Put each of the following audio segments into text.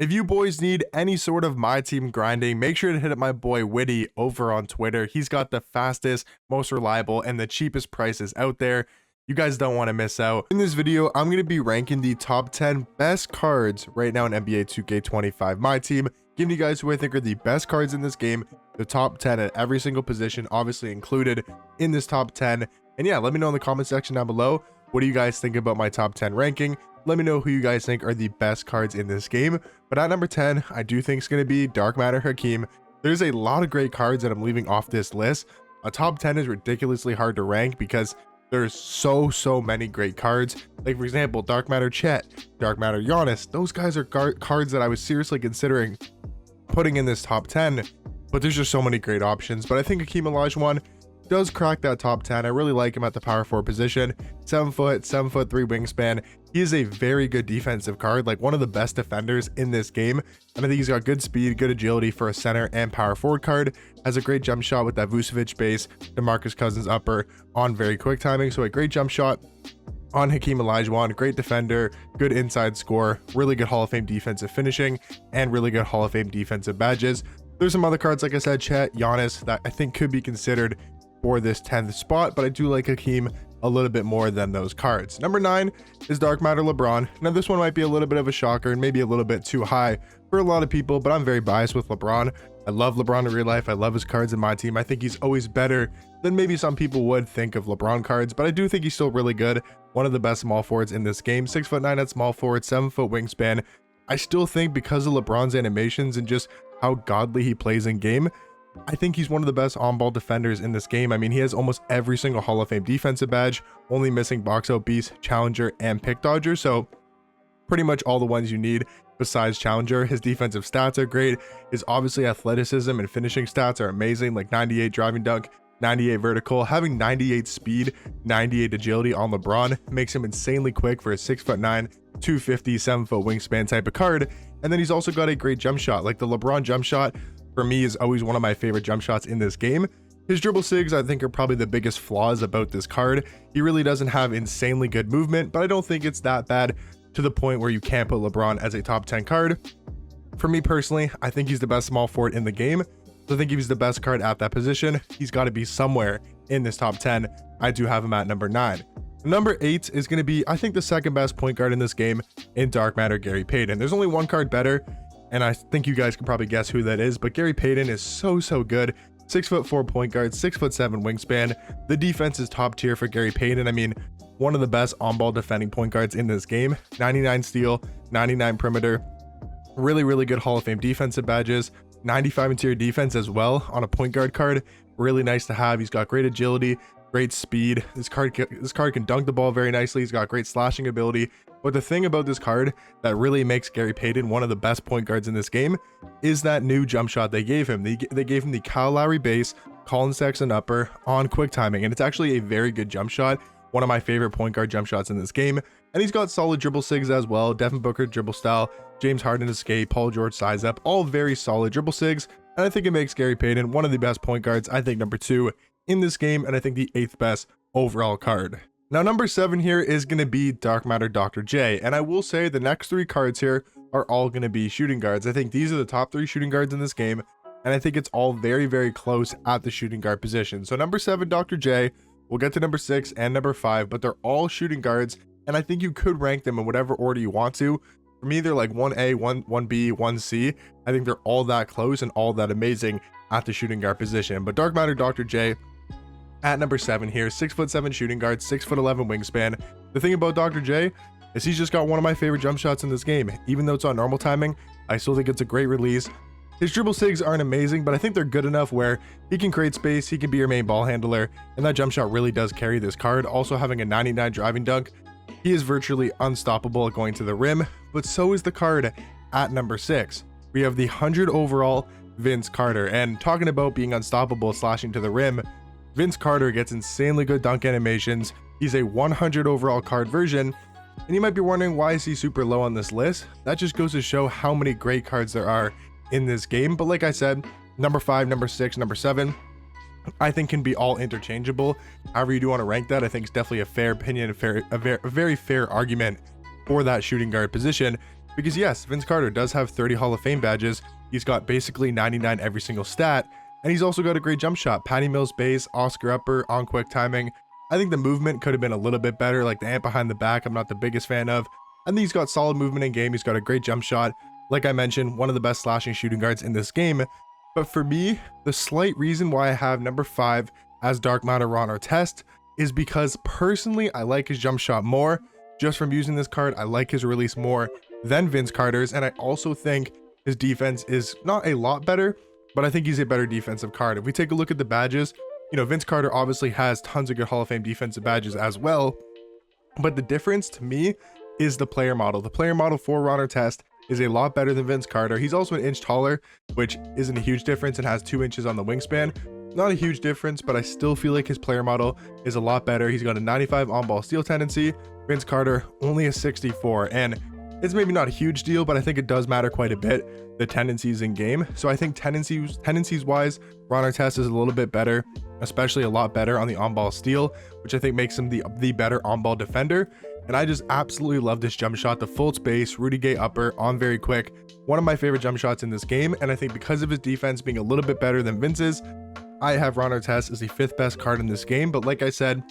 If you boys need any sort of my team grinding, make sure to hit up my boy Witty over on Twitter. He's got the fastest, most reliable, and the cheapest prices out there. You guys don't want to miss out. In this video, I'm going to be ranking the top 10 best cards right now in NBA 2K25 My Team, giving you guys who I think are the best cards in this game, the top 10 at every single position, obviously included in this top 10. And yeah, let me know in the comment section down below, what do you guys think about my top 10 ranking? Let me know who you guys think are the best cards in this game. But at number 10, I do think it's going to be Dark Matter Hakeem. There's a lot of great cards that I'm leaving off this list. A top 10 is ridiculously hard to rank because there's so many great cards. Like for example, Dark Matter Chet, Dark Matter Giannis. Those guys are cards that I was seriously considering putting in this top 10. But there's just so many great options. But I think Hakeem Olajuwon does crack that top 10. I really like him at the power forward position. 7 foot, 7'3" wingspan. He is a very good defensive card, like one of the best defenders in this game. And I think he's got good speed, good agility for a center and power forward card. Has a great jump shot with that Vucevic base, DeMarcus Cousins upper on very quick timing. So a great jump shot on Hakeem Olajuwon, great defender, good inside score, really good Hall of Fame defensive finishing, and really good Hall of Fame defensive badges. There's some other cards, like I said, Chet, Giannis, that I think could be considered for this 10th spot, but I do like Hakeem a little bit more than those cards. Number 9 is Dark Matter LeBron. Now this one might be a little bit of a shocker and maybe a little bit too high for a lot of people, but I'm very biased with LeBron. I love LeBron in real life. I love his cards in my team. I think he's always better than maybe some people would think of LeBron cards, but I do think he's still really good. One of the best small forwards in this game. 6'9" at small forward, 7 foot wingspan. I still think because of LeBron's animations and just how godly he plays in game, I think he's one of the best on-ball defenders in this game. I mean, he has almost every single Hall of Fame defensive badge, only missing box out beast, challenger, and pick dodger. So pretty much all the ones you need besides challenger. His defensive stats are great. His obviously athleticism and finishing stats are amazing, like 98 driving dunk, 98 vertical. Having 98 speed, 98 agility on LeBron makes him insanely quick for a 6'9", 250, 7 foot wingspan type of card. And then he's also got a great jump shot. Like the LeBron jump shot for me is always one of my favorite jump shots in this game. His dribble sigs I think are probably the biggest flaws about this card. He really doesn't have insanely good movement, but I don't think it's that bad to the point where you can't put LeBron as a top 10 card. For me personally, I think he's the best small forward in the game. So I think if he's the best card at that position, he's got to be somewhere in this top 10. I do have him at number 9. Number 8 is going to be, I think, the second best point guard in this game in Dark Matter Gary Payton. There's only one card better, and I think you guys can probably guess who that is, but Gary Payton is so good. 6'4" point guard, 6'7" wingspan. The defense is top tier for Gary Payton. I mean, one of the best on-ball defending point guards in this game. 99 steal, 99 perimeter. Really good Hall of Fame defensive badges. 95 interior defense as well on a point guard card. Really nice to have. He's got great agility, great speed. This card can dunk the ball very nicely. He's got great slashing ability. But the thing about this card that really makes Gary Payton one of the best point guards in this game is that new jump shot they gave him. They gave him the Kyle Lowry base, Colin Sexton upper on quick timing, and it's actually a very good jump shot. One of my favorite point guard jump shots in this game. And he's got solid dribble sigs as well. Devin Booker dribble style, James Harden escape, Paul George size up, all very solid dribble sigs. And I think it makes Gary Payton one of the best point guards. I think number 2 in this game, and I think the 8th best overall card. Now number 7 here is going to be Dark Matter Dr. J, and I will say the next 3 cards here are all going to be shooting guards. I think these are the top 3 shooting guards in this game, and I think it's all very close at the shooting guard position. So number 7, Dr. J, we'll get to number 6 and number 5, but they're all shooting guards, and I think you could rank them in whatever order you want to. For me, they're like 1A, 1B, 1C. I think they're all that close and all that amazing at the shooting guard position. But Dark Matter Dr. J at number 7 here, 6'7" shooting guard, 6'11" wingspan. The thing about Dr. J is he's just got one of my favorite jump shots in this game. Even though it's on normal timing, I still think it's a great release. His dribble sigs aren't amazing, but I think they're good enough where he can create space, he can be your main ball handler, and that jump shot really does carry this card. Also having a 99 driving dunk, he is virtually unstoppable at going to the rim, but so is the card at number 6. We have the 100 overall Vince Carter, and talking about being unstoppable slashing to the rim, Vince Carter gets insanely good dunk animations. He's a 100 overall card version, and you might be wondering why is he super low on this list. That just goes to show how many great cards there are in this game. But like I said, number 5, number 6, number 7, I think can be all interchangeable. However you do want to rank that, I think it's definitely a fair opinion, a very fair argument for that shooting guard position. Because yes, Vince Carter does have 30 Hall of Fame badges. He's got basically 99 every single stat. And he's also got a great jump shot. Patty Mills base, Oscar upper, on quick timing. I think the movement could have been a little bit better, like the amp behind the back I'm not the biggest fan of. I think he's got solid movement in game. He's got a great jump shot. Like I mentioned, one of the best slashing shooting guards in this game. But for me, the slight reason why I have number 5 as Dark Matter Ron Artest is because personally I like his jump shot more. Just from using this card, I like his release more than Vince Carter's, and I also think his defense is not a lot better, but I think he's a better defensive card. If we take a look at the badges, you know, Vince Carter obviously has tons of good Hall of Fame defensive badges as well, but the difference to me is the player model. The player model for Ron Artest is a lot better than Vince Carter. He's also an inch taller, which isn't a huge difference, and has 2 inches on the wingspan. Not a huge difference, but I still feel like his player model is a lot better. He's got a 95 on-ball steal tendency. Vince Carter only a 64, and it's maybe not a huge deal, but I think it does matter quite a bit, the tendencies in game. So I think tendencies wise, Ron Artest is a little bit better, especially a lot better on the on-ball steal, which I think makes him the better on-ball defender. And I just absolutely love this jump shot, the full space, Rudy Gay upper, on very quick. One of my favorite jump shots in this game, and I think because of his defense being a little bit better than Vince's, I have Ron Artest as the 5th best card in this game. But like I said,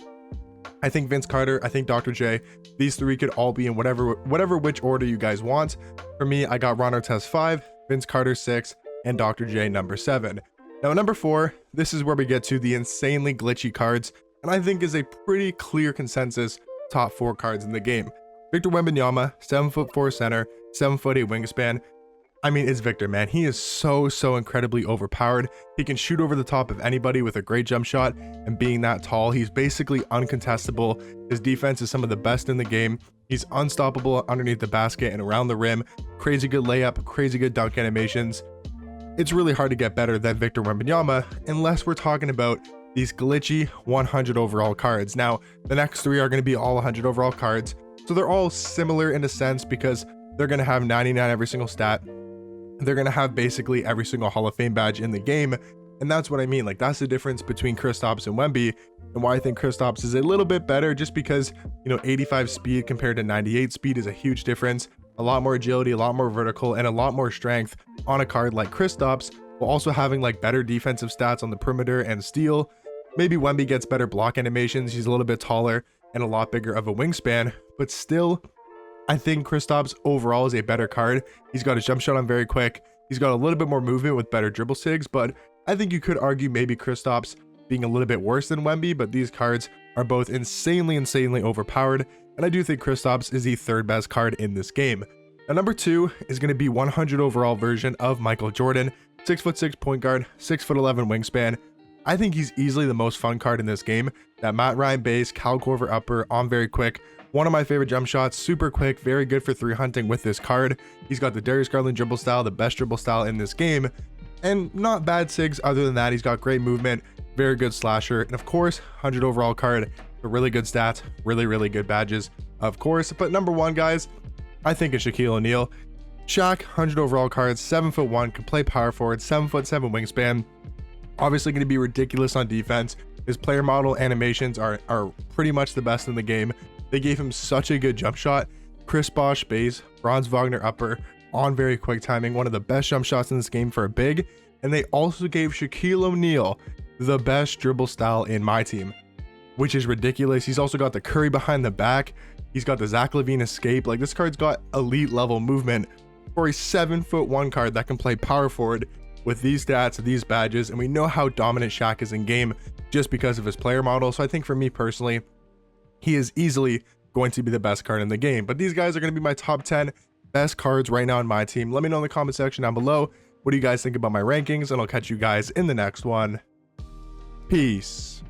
I think Vince Carter, I think Dr. J, these 3 could all be in whatever which order you guys want. For me, I got Ron Artest 5, Vince Carter 6, and Dr. J number 7. Now number 4, this is where we get to the insanely glitchy cards, and I think is a pretty clear consensus top 4 cards in the game. Victor Wembanyama, 7'4" center, 7'8" wingspan. I mean, it's Victor, man. He is so incredibly overpowered. He can shoot over the top of anybody with a great jump shot, and being that tall, he's basically uncontestable. His defense is some of the best in the game. He's unstoppable underneath the basket and around the rim. Crazy good layup, crazy good dunk animations. It's really hard to get better than Victor Wembanyama, unless we're talking about these glitchy 100 overall cards. Now, the next 3 are going to be all 100 overall cards, so they're all similar in a sense because they're going to have 99 every single stat. They're going to have basically every single Hall of Fame badge in the game. And that's what I mean. Like, that's the difference between Kristaps and Wemby, and why I think Kristaps is a little bit better, just because, you know, 85 speed compared to 98 speed is a huge difference. A lot more agility, a lot more vertical, and a lot more strength on a card like Kristaps, while also having like better defensive stats on the perimeter and steal. Maybe Wemby gets better block animations. He's a little bit taller and a lot bigger of a wingspan, but still, I think Kristaps overall is a better card. He's got a jump shot on very quick. He's got a little bit more movement with better dribble sigs, but I think you could argue maybe Kristaps being a little bit worse than Wemby, but these cards are both insanely overpowered, and I do think Kristaps is the 3rd best card in this game. Now number 2 is going to be 100 overall version of Michael Jordan, 6'6" point guard, 6'11" wingspan. I think he's easily the most fun card in this game. That Matt Ryan base, Cal Korver upper, on very quick. One of my favorite jump shots, super quick, very good for 3 hunting with this card. He's got the Darius Garland dribble style, the best dribble style in this game, and not bad sigs other than that. He's got great movement, very good slasher, and of course, 100 overall card, a really good stats, really good badges, of course. But number 1, guys, I think it's Shaquille O'Neal. Shaq, 100 overall cards, 7'1", can play power forward, 7'7" wingspan. Obviously going to be ridiculous on defense. His player model animations are pretty much the best in the game. They gave him such a good jump shot. Chris Bosh base, Franz Wagner upper, on very quick timing, one of the best jump shots in this game for a big. And they also gave Shaquille O'Neal the best dribble style in Myteam, which is ridiculous. He's also got the Curry behind the back. He's got the Zach LaVine escape. Like, this card's got elite level movement for a 7'1" card that can play power forward with these stats, these badges. And we know how dominant Shaq is in game just because of his player model. So I think for me personally, he is easily going to be the best card in the game. But these guys are going to be my top 10 best cards right now in my team. Let me know in the comment section down below, what do you guys think about my rankings? And I'll catch you guys in the next one. Peace.